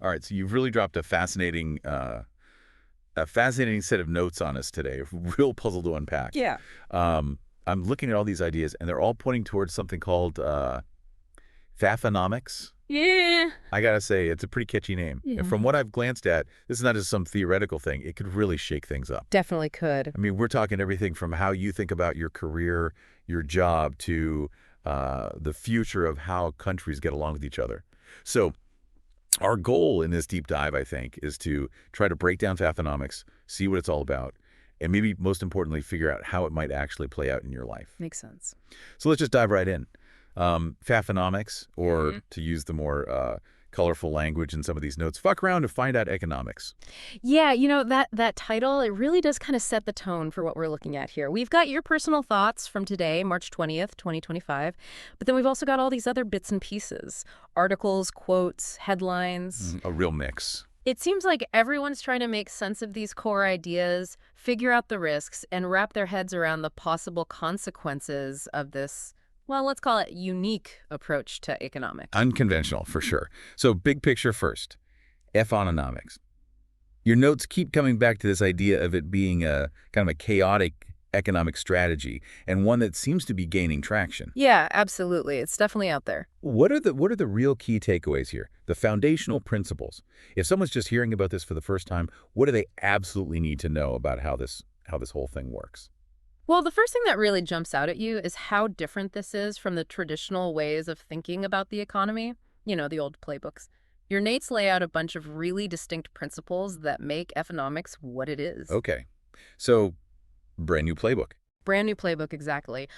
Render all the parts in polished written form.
All right, so you've really dropped a fascinating set of notes on us today. A real puzzle to unpack. Yeah. I'm looking at all these ideas, and they're all pointing towards something called FAFOnomics. Yeah. I gotta say, it's a pretty catchy name. And Yeah. from what I've glanced at, this is not just some theoretical thing. It could really shake things up. Definitely could. I mean, we're talking everything from how you think about your career, your job, to the future of how countries get along with each other. So our goal in this deep dive, I think, is to try to break down fathonomics, see what it's all about, and maybe most importantly, figure out how it might actually play out in your life. Makes sense. So let's just dive right in. Fathonomics, or Mhm. to use the more colorful language in some of these notes, fuck around to find out economics. Yeah, that title, it really does kind of set the tone for what we're looking at here. We've got your personal thoughts from today, March 20th, 2025, but then we've also got all these other bits and pieces, articles, quotes, headlines. A real mix. It seems like everyone's trying to make sense of these core ideas, figure out the risks, and wrap their heads around the possible consequences of this, well, let's call it unique approach to economics. Unconventional, for sure. So big picture first, F-onomics. Your notes keep coming back to this idea of it being a kind of a chaotic economic strategy and one that seems to be gaining traction. Yeah, absolutely. It's definitely out there. What are the real key takeaways here? The foundational principles. If someone's just hearing about this for the first time, what do they absolutely need to know about how this whole thing works? Well, the first thing that really jumps out at you is how different this is from the traditional ways of thinking about the economy, the old playbooks. Your Nates lay out a bunch of really distinct principles that make economics what it is. Okay. So, brand new playbook. Brand new playbook, exactly.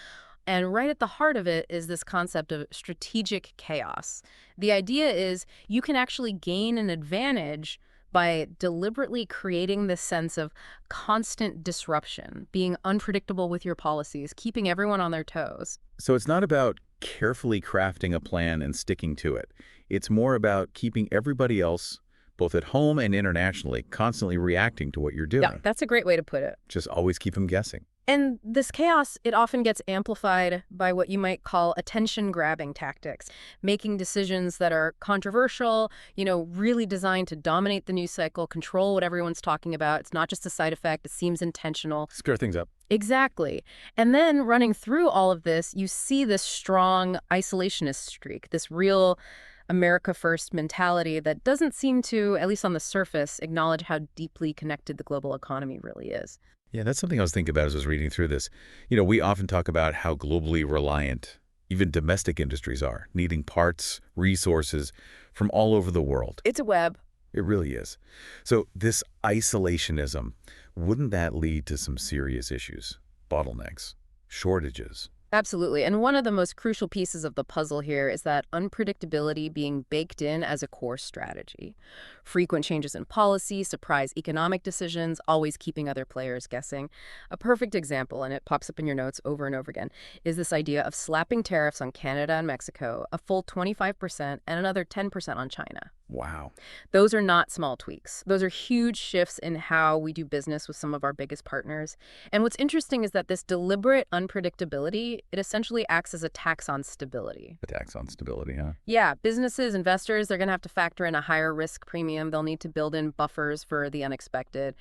And right at the heart of it is this concept of strategic chaos. The idea is you can actually gain an advantage by deliberately creating this sense of constant disruption, being unpredictable with your policies, keeping everyone on their toes. So it's not about carefully crafting a plan and sticking to it. It's more about keeping everybody else, both at home and internationally, constantly reacting to what you're Yeah, doing. that's a great way to put it. Just always keep them guessing. And this chaos, it often gets amplified by what you might call attention-grabbing tactics, making decisions that are controversial, really designed to dominate the news cycle, control what everyone's talking about. It's not just a side effect, it seems intentional. Stir things up. Exactly. And then running through all of this, you see this strong isolationist streak, this real America First mentality that doesn't seem to, at least on the surface, acknowledge how deeply connected the global economy really is. Yeah, that's something I was thinking about as I was reading through this. We often talk about how globally reliant even domestic industries are, needing parts, resources from all over the world. It's a web. It really is. So this isolationism, wouldn't that lead to some serious issues? Bottlenecks, shortages. Absolutely. And one of the most crucial pieces of the puzzle here is that unpredictability being baked in as a core strategy. Frequent changes in policy, surprise economic decisions, always keeping other players guessing. A perfect example, and it pops up in your notes over and over again, is this idea of slapping tariffs on Canada and Mexico, a full 25% and another 10% on China. Wow. Those are not small tweaks. Those are huge shifts in how we do business with some of our biggest partners. And what's interesting is that this deliberate unpredictability, it essentially acts as a tax on stability. A tax on stability, huh? Yeah, businesses, investors, they're going to have to factor in a higher risk premium. They'll need to build in buffers for the unexpected.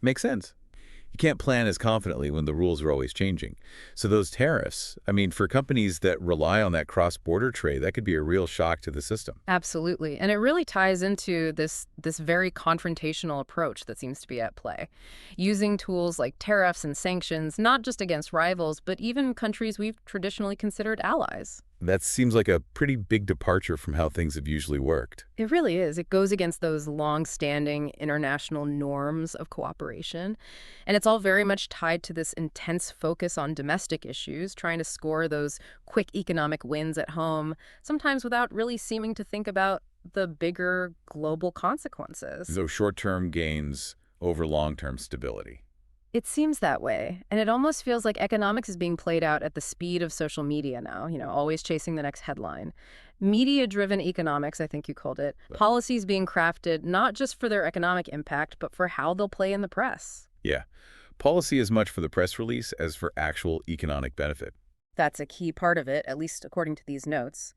Makes sense. You can't plan as confidently when the rules are always changing. So those tariffs, I mean, for companies that rely on that cross-border trade, that could be a real shock to the system. Absolutely. And it really ties into this very confrontational approach that seems to be at play. Using tools like tariffs and sanctions, not just against rivals, but even countries we've traditionally considered allies. That seems like a pretty big departure from how things have usually worked. It really is. It goes against those long-standing international norms of cooperation. And it's all very much tied to this intense focus on domestic issues, trying to score those quick economic wins at home, sometimes without really seeming to think about the bigger global consequences. So short-term gains over long-term stability. It seems that way, and it almost feels like economics is being played out at the speed of social media now, always chasing the next headline. Media-driven economics, I think you called it, policies being crafted not just for their economic impact, but for how they'll play in the press. Yeah. Policy as much for the press release as for actual economic benefit. That's a key part of it, at least according to these notes.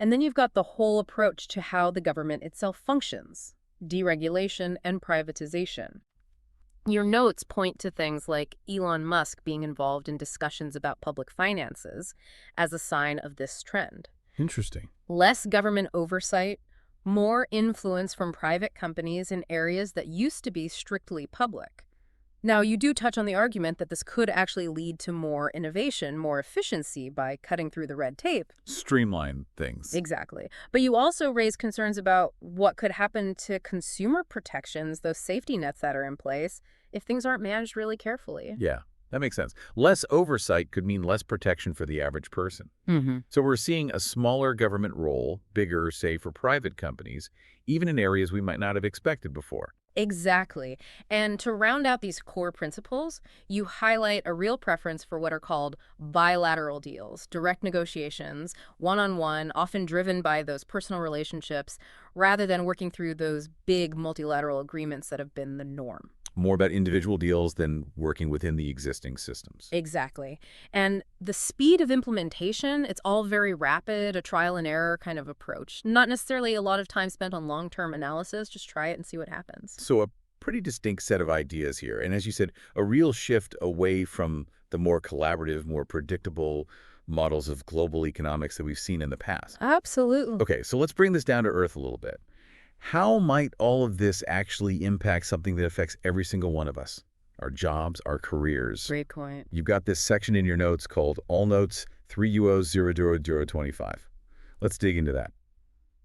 And then you've got the whole approach to how the government itself functions, deregulation and privatization. Your notes point to things like Elon Musk being involved in discussions about public finances as a sign of this trend. Interesting. Less government oversight, more influence from private companies in areas that used to be strictly public. Now, you do touch on the argument that this could actually lead to more innovation, more efficiency by cutting through the red tape. Streamline things. Exactly. But you also raise concerns about what could happen to consumer protections, those safety nets that are in place, if things aren't managed really carefully. Yeah, that makes sense. Less oversight could mean less protection for the average person. Mm-hmm. So we're seeing a smaller government role, bigger, say, for private companies, even in areas we might not have expected before. Exactly. And to round out these core principles, you highlight a real preference for what are called bilateral deals, direct negotiations, one-on-one, often driven by those personal relationships, rather than working through those big multilateral agreements that have been the norm. More about individual deals than working within the existing systems. Exactly. And the speed of implementation, it's all very rapid, a trial and error kind of approach. Not necessarily a lot of time spent on long-term analysis, just try it and see what happens. So a pretty distinct set of ideas here. And as you said, a real shift away from the more collaborative, more predictable models of global economics that we've seen in the past. Absolutely. Okay, so let's bring this down to earth a little bit. How might all of this actually impact something that affects every single one of us? Our jobs, our careers. Great point. You've got this section in your notes called All Notes 3UO00025. Let's dig into that.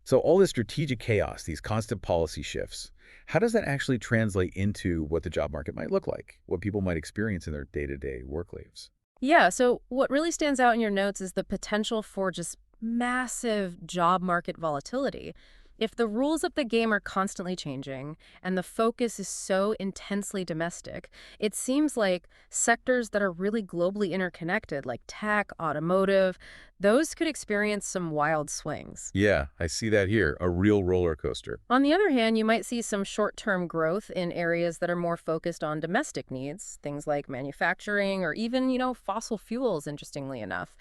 So all this strategic chaos, these constant policy shifts, how does that actually translate into what the job market might look like, what people might experience in their day-to-day work lives? Yeah, so what really stands out in your notes is the potential for just massive job market volatility. If the rules of the game are constantly changing and the focus is so intensely domestic, it seems like sectors that are really globally interconnected, like tech, automotive, those could experience some wild swings. Yeah, I see that here, a real roller coaster. On the other hand, you might see some short-term growth in areas that are more focused on domestic needs, things like manufacturing or even, fossil fuels, interestingly enough.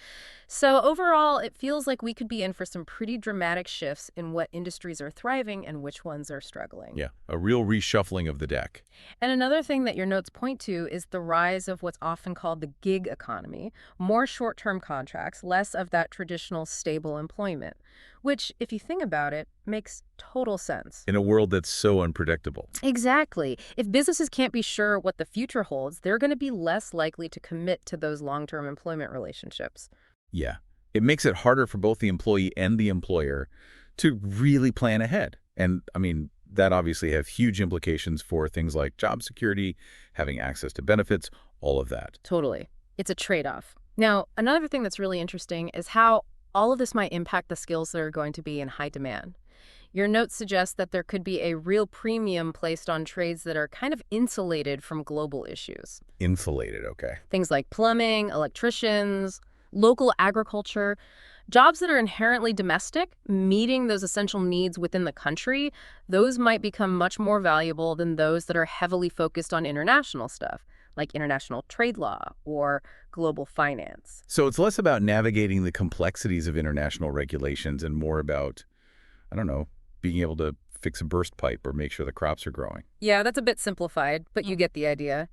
So overall, it feels like we could be in for some pretty dramatic shifts in what industries are thriving and which ones are struggling. Yeah, a real reshuffling of the deck. And another thing that your notes point to is the rise of what's often called the gig economy, more short-term contracts, less of that traditional stable employment, which, if you think about it, makes total sense. In a world that's so unpredictable. Exactly. If businesses can't be sure what the future holds, they're going to be less likely to commit to those long-term employment relationships. Yeah, it makes it harder for both the employee and the employer to really plan ahead. And, I mean, that obviously have huge implications for things like job security, having access to benefits, all of that. Totally. It's a trade-off. Now, another thing that's really interesting is how all of this might impact the skills that are going to be in high demand. Your notes suggest that there could be a real premium placed on trades that are kind of insulated from global issues. Insulated, okay. Things like plumbing, electricians, local agriculture, jobs that are inherently domestic, meeting those essential needs within the country, those might become much more valuable than those that are heavily focused on international stuff, like international trade law or global finance. So it's less about navigating the complexities of international regulations and more about, I don't know, being able to fix a burst pipe or make sure the crops are growing. Yeah, that's a bit simplified, but you get the idea.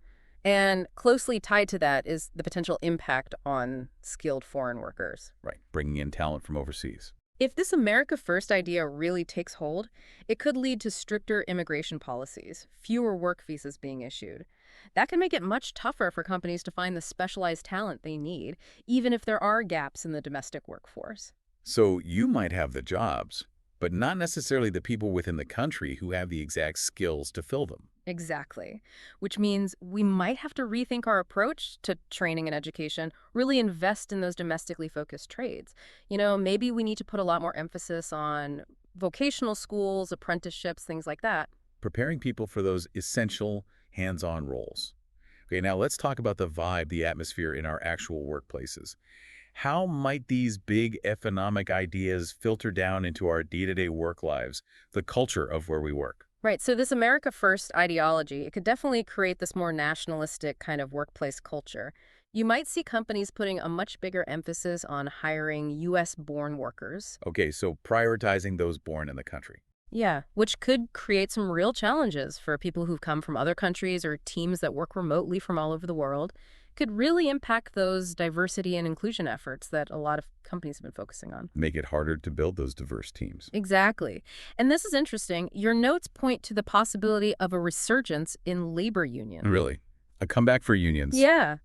And closely tied to that is the potential impact on skilled foreign workers. Right, bringing in talent from overseas. If this America First idea really takes hold, it could lead to stricter immigration policies, fewer work visas being issued. That can make it much tougher for companies to find the specialized talent they need, even if there are gaps in the domestic workforce. So you might have the jobs, but not necessarily the people within the country who have the exact skills to fill them. Exactly. Which means we might have to rethink our approach to training and education, really invest in those domestically focused trades. Maybe we need to put a lot more emphasis on vocational schools, apprenticeships, things like that. Preparing people for those essential hands-on roles. Okay, now let's talk about the vibe, the atmosphere in our actual workplaces. How might these big economic ideas filter down into our day-to-day work lives, the culture of where we work? Right, so this America First ideology, it could definitely create this more nationalistic kind of workplace culture. You might see companies putting a much bigger emphasis on hiring U.S.-born workers. Okay, so prioritizing those born in the country. Yeah, which could create some real challenges for people who've come from other countries or teams that work remotely from all over the world. Could really impact those diversity and inclusion efforts that a lot of companies have been focusing on. Make it harder to build those diverse teams. Exactly. And this is interesting. Your notes point to the possibility of a resurgence in labor unions. Really? A comeback for unions. Yeah.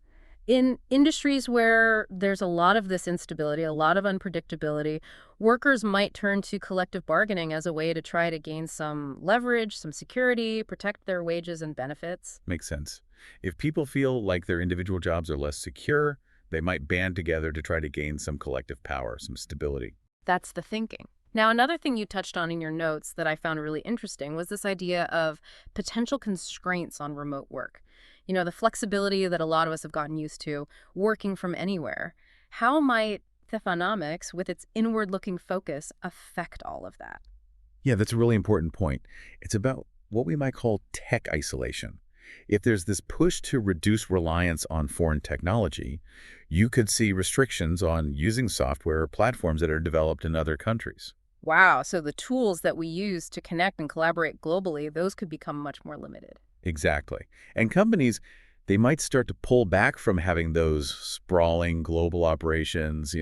In industries where there's a lot of this instability, a lot of unpredictability, workers might turn to collective bargaining as a way to try to gain some leverage, some security, protect their wages and benefits. Makes sense. If people feel like their individual jobs are less secure, they might band together to try to gain some collective power, some stability. That's the thinking. Now, another thing you touched on in your notes that I found really interesting was this idea of potential constraints on remote work. The flexibility that a lot of us have gotten used to, working from anywhere. How might Thefonomics, with its inward-looking focus, affect all of that? Yeah, that's a really important point. It's about what we might call tech isolation. If there's this push to reduce reliance on foreign technology, you could see restrictions on using software or platforms that are developed in other countries. Wow, so the tools that we use to connect and collaborate globally, those could become much more limited. Exactly. And companies, they might start to pull back from having those sprawling global operations,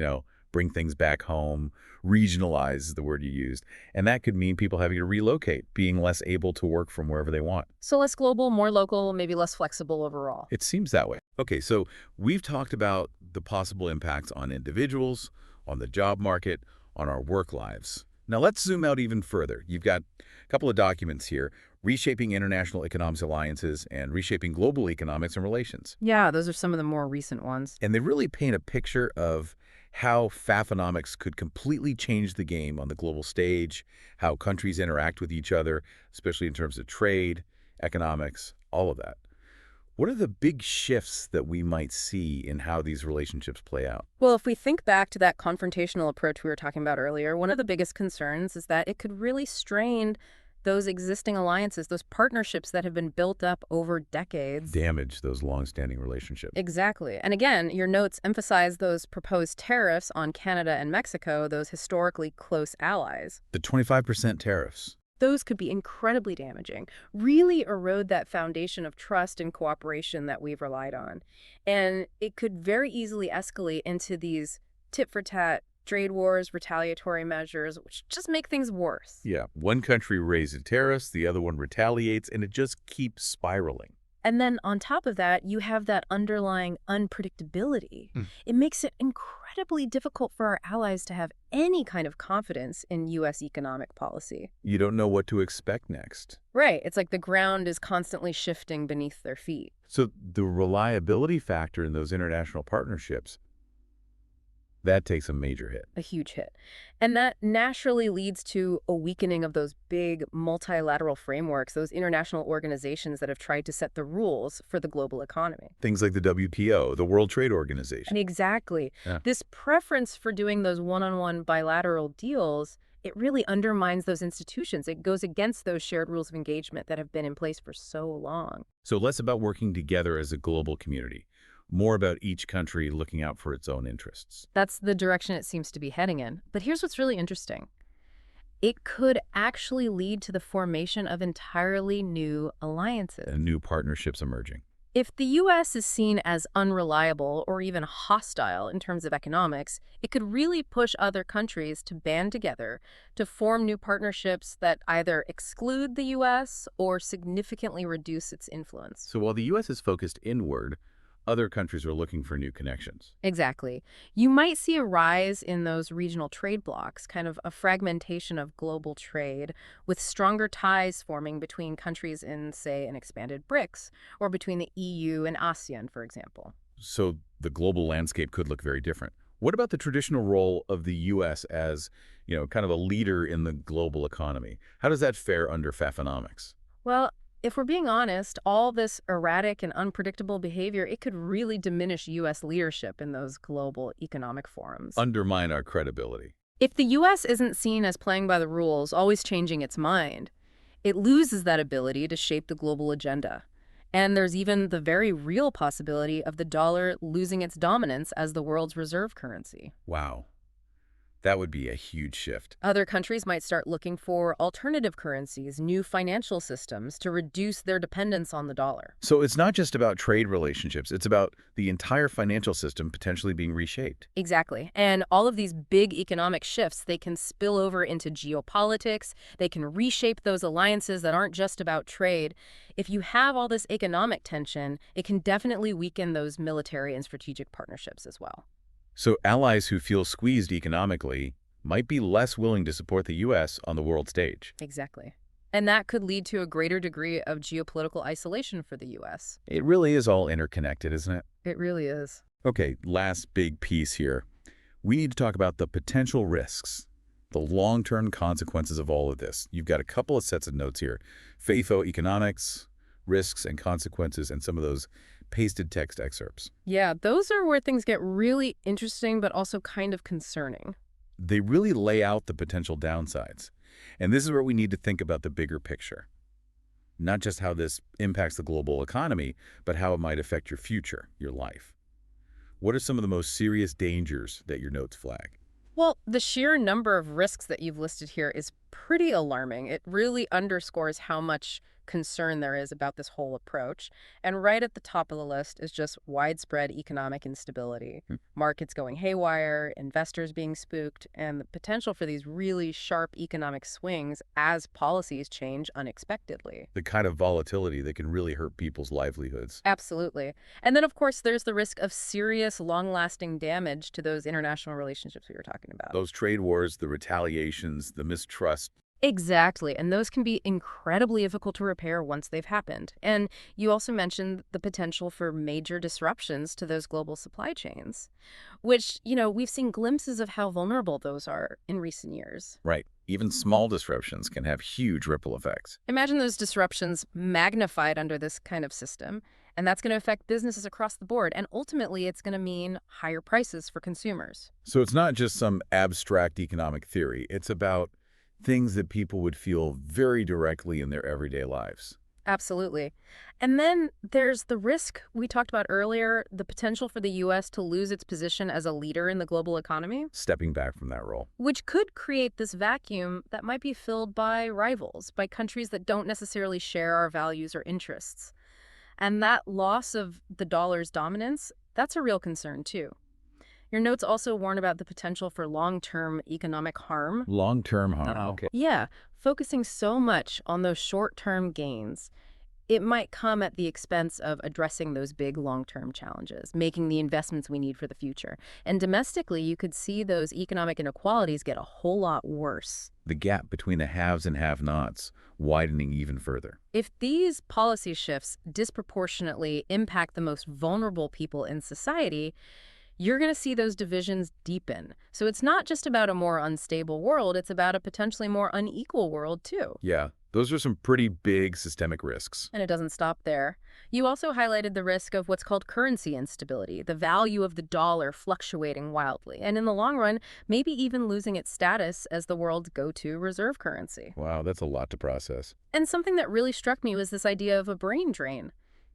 bring things back home, regionalize is the word you used. And that could mean people having to relocate, being less able to work from wherever they want. So less global, more local, maybe less flexible overall. It seems that way. Okay, so we've talked about the possible impacts on individuals, on the job market, on our work lives. Now let's zoom out even further. You've got a couple of documents here, Reshaping International Economics Alliances and Reshaping Global Economics and Relations. Yeah, those are some of the more recent ones. And they really paint a picture of how FAFonomics could completely change the game on the global stage, how countries interact with each other, especially in terms of trade, economics, all of that. What are the big shifts that we might see in how these relationships play out? Well, if we think back to that confrontational approach we were talking about earlier, one of the biggest concerns is that it could really strain those existing alliances, those partnerships that have been built up over decades. Damage those long-standing relationships. Exactly. And again, your notes emphasize those proposed tariffs on Canada and Mexico, those historically close allies. The 25% tariffs. Those could be incredibly damaging, really erode that foundation of trust and cooperation that we've relied on. And it could very easily escalate into these tit-for-tat trade wars, retaliatory measures, which just make things worse. Yeah, one country raises tariffs, the other one retaliates, and it just keeps spiraling. And then on top of that, you have that underlying unpredictability. It makes it incredibly difficult for our allies to have any kind of confidence in U.S. economic policy. You don't know what to expect next. Right. It's like the ground is constantly shifting beneath their feet. So the reliability factor in those international partnerships, that takes a major hit. A huge hit. And that naturally leads to a weakening of those big multilateral frameworks, those international organizations that have tried to set the rules for the global economy. Things like the WTO, the World Trade Organization. Exactly. Yeah. This preference for doing those one-on-one bilateral deals, it really undermines those institutions. It goes against those shared rules of engagement that have been in place for so long. So less about working together as a global community, more about each country looking out for its own interests. That's the direction it seems to be heading in. But here's what's really interesting. It could actually lead to the formation of entirely new alliances. And new partnerships emerging. If the U.S. is seen as unreliable or even hostile in terms of economics, it could really push other countries to band together to form new partnerships that either exclude the U.S. or significantly reduce its influence. So while the U.S. is focused inward, other countries are looking for new connections. Exactly. You might see a rise in those regional trade blocs, kind of a fragmentation of global trade, with stronger ties forming between countries in, say, an expanded BRICS, or between the EU and ASEAN, for example. So the global landscape could look very different. What about the traditional role of the U.S. as, kind of a leader in the global economy? How does that fare under FAFonomics? Well, if we're being honest, all this erratic and unpredictable behavior, it could really diminish U.S. leadership in those global economic forums. Undermine our credibility. If the U.S. isn't seen as playing by the rules, always changing its mind, it loses that ability to shape the global agenda. And there's even the very real possibility of the dollar losing its dominance as the world's reserve currency. Wow, that would be a huge shift. Other countries might start looking for alternative currencies, new financial systems to reduce their dependence on the dollar. So it's not just about trade relationships, it's about the entire financial system potentially being reshaped. Exactly. And all of these big economic shifts, they can spill over into geopolitics. They can reshape those alliances that aren't just about trade. If you have all this economic tension, it can definitely weaken those military and strategic partnerships as well. So allies who feel squeezed economically might be less willing to support the U.S. on the world stage. Exactly. And that could lead to a greater degree of geopolitical isolation for the U.S. It really is all interconnected, isn't it? It really is. Okay, last big piece here. We need to talk about the potential risks, the long-term consequences of all of this. You've got a couple of sets of notes here. FAFO Economics, risks and consequences, and some of those pasted text excerpts. Yeah, those are where things get really interesting, but also kind of concerning. They really lay out the potential downsides. And this is where we need to think about the bigger picture. Not just how this impacts the global economy, but how it might affect your future, your life. What are some of the most serious dangers that your notes flag? Well, the sheer number of risks that you've listed here is pretty alarming. It really underscores how much concern there is about this whole approach. And right at the top of the list is just widespread economic instability, Hmm. markets going haywire, investors being spooked, and the potential for these really sharp economic swings as policies change unexpectedly. The kind of volatility that can really hurt people's livelihoods. Absolutely. And then, of course, there's the risk of serious, long-lasting damage to those international relationships we were talking about. Those trade wars, the retaliations, the mistrust. Exactly. And those can be incredibly difficult to repair once they've happened. And you also mentioned the potential for major disruptions to those global supply chains, which, we've seen glimpses of how vulnerable those are in recent years. Right. Even small disruptions can have huge ripple effects. Imagine those disruptions magnified under this kind of system, and that's going to affect businesses across the board. And ultimately, it's going to mean higher prices for consumers. So it's not just some abstract economic theory. It's about things that people would feel very directly in their everyday lives. Absolutely. And then there's the risk we talked about earlier, the potential for the U.S. to lose its position as a leader in the global economy, Stepping back from that role. which could create this vacuum that might be filled by rivals, by countries that don't necessarily share our values or interests. And that loss of the dollar's dominance, that's a real concern too. Your notes also warn about the potential for long-term economic harm. Long-term harm. Oh. Okay. Yeah, focusing so much on those short-term gains, it might come at the expense of addressing those big long-term challenges, making the investments we need for the future. And domestically, you could see those economic inequalities get a whole lot worse. The gap between the haves and have-nots widening even further. If these policy shifts disproportionately impact the most vulnerable people in society, you're going to see those divisions deepen. So it's not just about a more unstable world, it's about a potentially more unequal world too. Yeah, those are some pretty big systemic risks. And it doesn't stop there. You also highlighted the risk of what's called currency instability, the value of the dollar fluctuating wildly, and in the long run, maybe even losing its status as the world's go-to reserve currency. Wow, that's a lot to process. And something that really struck me was this idea of a brain drain.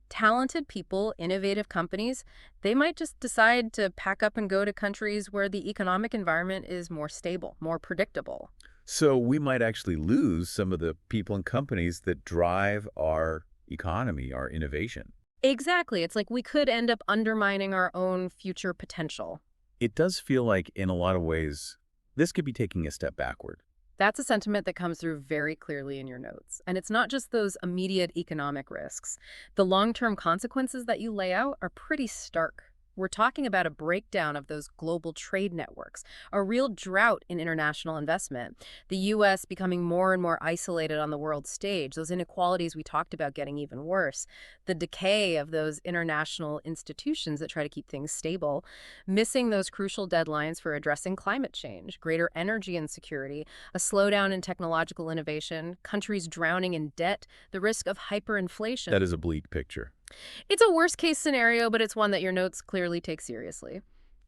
Talented people, innovative companies, they might just decide to pack up and go to countries where the economic environment is more stable, more predictable. So we might actually lose some of the people and companies that drive our economy, our innovation. Exactly. It's like we could end up undermining our own future potential. It does feel like, in a lot of ways, this could be taking a step backward. That's a sentiment that comes through very clearly in your notes. And it's not just those immediate economic risks. The long-term consequences that you lay out are pretty stark. We're talking about a breakdown of those global trade networks, a real drought in international investment, the U.S. becoming more and more isolated on the world stage, those inequalities we talked about getting even worse, the decay of those international institutions that try to keep things stable, missing those crucial deadlines for addressing climate change, greater energy insecurity, a slowdown in technological innovation, countries drowning in debt, the risk of hyperinflation. That is a bleak picture. It's a worst-case scenario, but it's one that your notes clearly take seriously.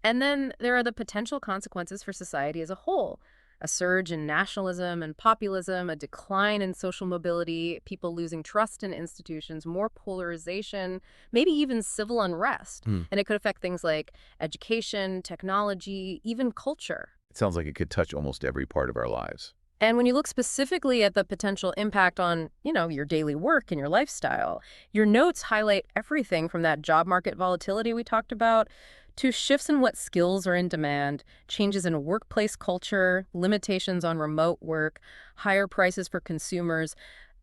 And then there are the potential consequences for society as a whole. A surge in nationalism and populism, a decline in social mobility, people losing trust in institutions, more polarization, maybe even civil unrest. Hmm. And it could affect things like education, technology, even culture. It sounds like it could touch almost every part of our lives. And when you look specifically at the potential impact on, your daily work and your lifestyle, your notes highlight everything from that job market volatility we talked about to shifts in what skills are in demand, changes in workplace culture, limitations on remote work, higher prices for consumers,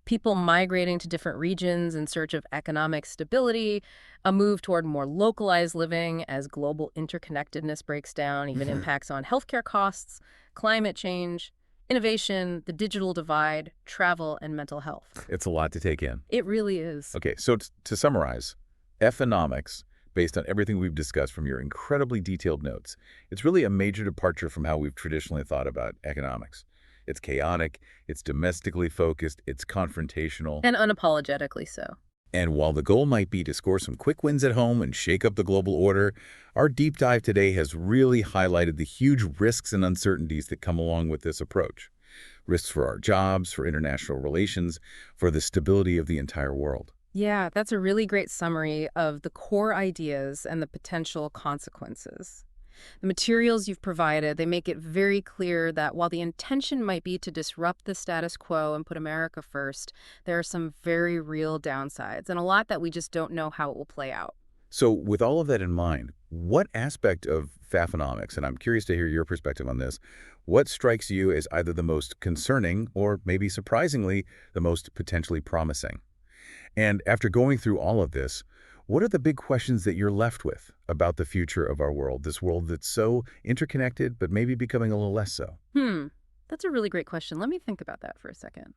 people migrating to different regions in search of economic stability, a move toward more localized living as global interconnectedness breaks down, even impacts on healthcare costs, climate change, innovation, the digital divide, travel, and mental health. It's a lot to take in. It really is. Okay, so to summarize, F-onomics, based on everything we've discussed from your incredibly detailed notes, it's really a major departure from how we've traditionally thought about economics. It's chaotic, it's domestically focused, it's confrontational. And unapologetically so. And while the goal might be to score some quick wins at home and shake up the global order, our deep dive today has really highlighted the huge risks and uncertainties that come along with this approach. Risks for our jobs, for international relations, for the stability of the entire world. Yeah, that's a really great summary of the core ideas and the potential consequences. The materials you've provided, they make it very clear that while the intention might be to disrupt the status quo and put America first, there are some very real downsides and a lot that we just don't know how it will play out. So with all of that in mind, what aspect of FAFonomics, and I'm curious to hear your perspective on this, what strikes you as either the most concerning or maybe surprisingly the most potentially promising? And after going through all of this, what are the big questions that you're left with about the future of our world, this world that's so interconnected but maybe becoming a little less so? That's a really great question. Let me think about that for a second.